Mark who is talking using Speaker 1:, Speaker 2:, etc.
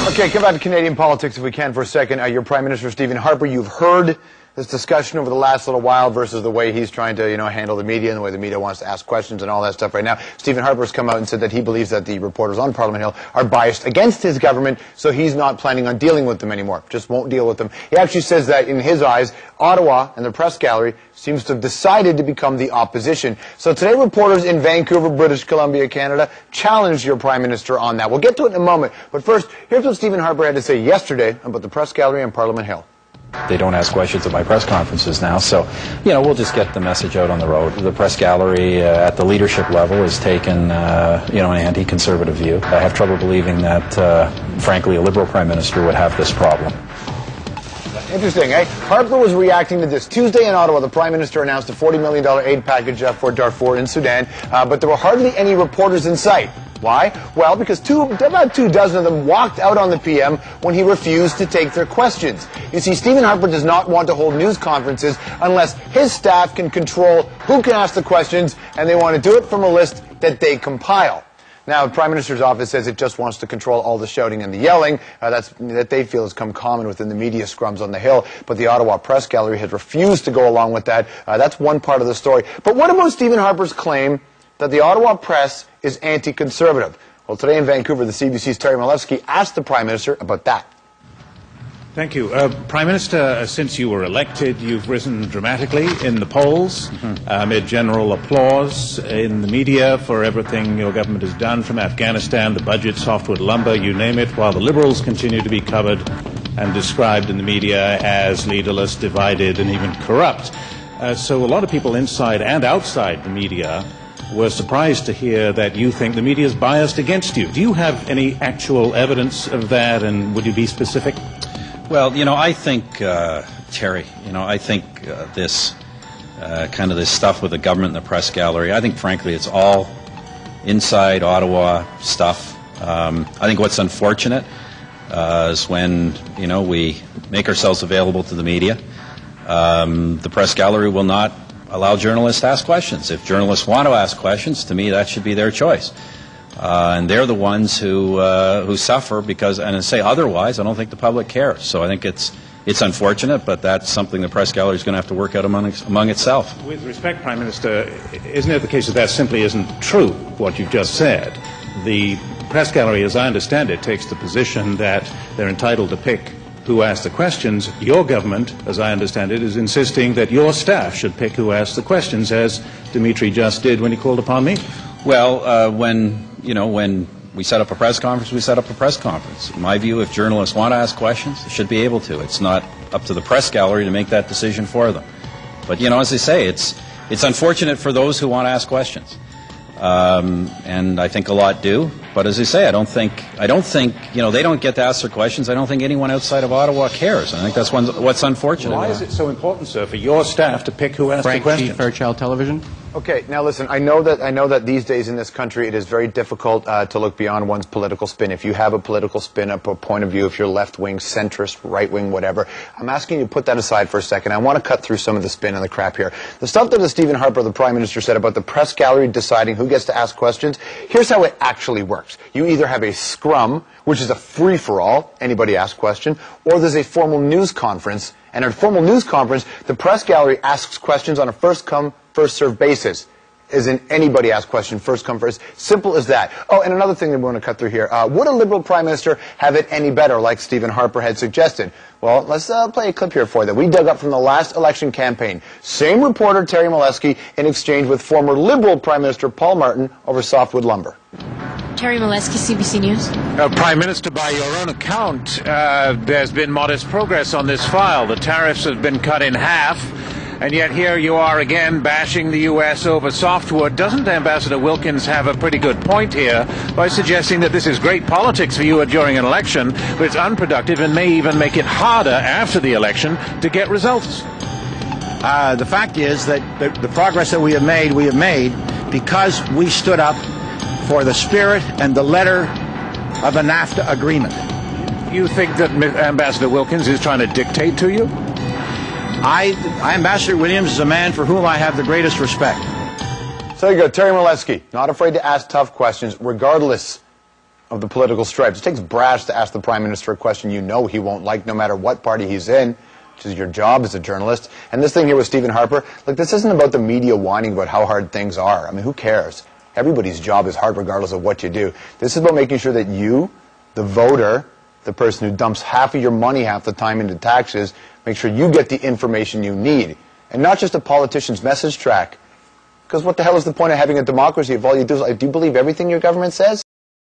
Speaker 1: Okay, come back to Canadian politics if we can for a second. Your Prime Minister, Stephen Harper, you've heard this discussion over the last little while versus the way he's trying to, handle the media and the way the media wants to ask questions and all that stuff right now. Stephen Harper's come out and said that he believes that the reporters on Parliament Hill are biased against his government, so he's not planning on dealing with them anymore. Just won't deal with them. He actually says that, in his eyes, Ottawa and the press gallery seems to have decided to become the opposition. So today, reporters in Vancouver, British Columbia, Canada, challenged your Prime Minister on that. We'll get to it in a moment. But first, here's what Stephen Harper had to say yesterday about the press gallery on Parliament Hill.
Speaker 2: They don't ask questions at my press conferences now, so, we'll just get the message out on the road. The press gallery at the leadership level has taken, an anti-conservative view. I have trouble believing that, frankly, a Liberal Prime Minister would have this problem.
Speaker 1: Interesting, eh? Harper was reacting to this. Tuesday in Ottawa, the Prime Minister announced a $40 million aid package for Darfur in Sudan, but there were hardly any reporters in sight. Why? Well, because about 24 of them walked out on the PM when he refused to take their questions. You see, Stephen Harper does not want to hold news conferences unless his staff can control who can ask the questions, and they want to do it from a list that they compile. Now, the Prime Minister's office says it just wants to control all the shouting and the yelling that they feel has come common within the media scrums on the Hill, but the Ottawa Press Gallery has refused to go along with that. That's one part of the story. But what about Stephen Harper's claim that the Ottawa press is anti-conservative? Well, today in Vancouver, the CBC's Terry Milewski asked the Prime Minister about that.
Speaker 3: Thank you. Prime Minister, since you were elected, you've risen dramatically in the polls, amid general applause in the media for everything your government has done, from Afghanistan, the budget, softwood lumber, you name it, while the Liberals continue to be covered and described in the media as leaderless, divided, and even corrupt. So a lot of people inside and outside the media were surprised to hear that you think the media is biased against you. Do you have any actual evidence of that, and would you be specific?
Speaker 2: Well, I think, Terry, I think this kind of this stuff with the government and the press gallery, I think, frankly, it's all inside Ottawa stuff. I think what's unfortunate is when, we make ourselves available to the media, the press gallery will not allow journalists to ask questions. If journalists want to ask questions, to me, that should be their choice. And they're the ones who suffer because, and say otherwise, I don't think the public cares. So I think it's unfortunate, but that's something the press gallery is going to have to work out among itself.
Speaker 3: With respect, Prime Minister, isn't it the case that simply isn't true, what you've just said? The press gallery, as I understand it, takes the position that they're entitled to pick who asks the questions. Your government, as I understand it, is insisting that your staff should pick who asks the questions, as Dimitri just did when he called upon me.
Speaker 2: Well, when we set up a press conference, we set up a press conference. In my view, if journalists want to ask questions, they should be able to. It's not up to the press gallery to make that decision for them. But, as I say, it's unfortunate for those who want to ask questions. And I think a lot do. But as I say, I don't think, they don't get to ask their questions. I don't think anyone outside of Ottawa cares. I think that's what's unfortunate.
Speaker 3: Why is it so important, sir, for your staff to pick who asks the questions?
Speaker 4: Chief Fairchild Television.
Speaker 1: Okay, now listen, I know that these days in this country it is very difficult to look beyond one's political spin. If you have a political spin, a point of view, if you're left-wing, centrist, right-wing, whatever, I'm asking you to put that aside for a second. I want to cut through some of the spin and the crap here. The stuff that Stephen Harper, the Prime Minister, said about the press gallery deciding who gets to ask questions, here's how it actually works. You either have a scrum, which is a free-for-all, anybody ask question, or there's a formal news conference, and at a formal news conference, the press gallery asks questions on a first-come, first-served basis. As in anybody asks question, first come first. Simple as that. Oh, and another thing that we want to cut through here. Would a Liberal Prime Minister have it any better, like Stephen Harper had suggested? Well, let's play a clip here for you that we dug up from the last election campaign. Same reporter, Terry Milewski, in exchange with former Liberal Prime Minister Paul Martin over softwood lumber.
Speaker 5: Terry Milewski, CBC News.
Speaker 3: Prime Minister, by your own account, there's been modest progress on this file. The tariffs have been cut in half. And yet here you are again bashing the U.S. over softwood. Doesn't Ambassador Wilkins have a pretty good point here by suggesting that this is great politics for you during an election, but it's unproductive and may even make it harder after the election to get results?
Speaker 6: The fact is that the progress that we have made because we stood up for the spirit and the letter of the NAFTA agreement.
Speaker 3: You think that Ambassador Wilkins is trying to dictate to you?
Speaker 6: Ambassador Williams is a man for whom I have the greatest respect.
Speaker 1: So there you go, Terry Milewski, not afraid to ask tough questions, regardless of the political stripes. It takes brass to ask the Prime Minister a question you know he won't like no matter what party he's in, which is your job as a journalist. And this thing here with Stephen Harper, look, this isn't about the media whining about how hard things are. I mean, who cares? Everybody's job is hard regardless of what you do. This is about making sure that you, the voter, the person who dumps half of your money half the time into taxes, make sure you get the information you need. And not just a politician's message track. Because what the hell is the point of having a democracy if all you do is, do you believe everything your government says?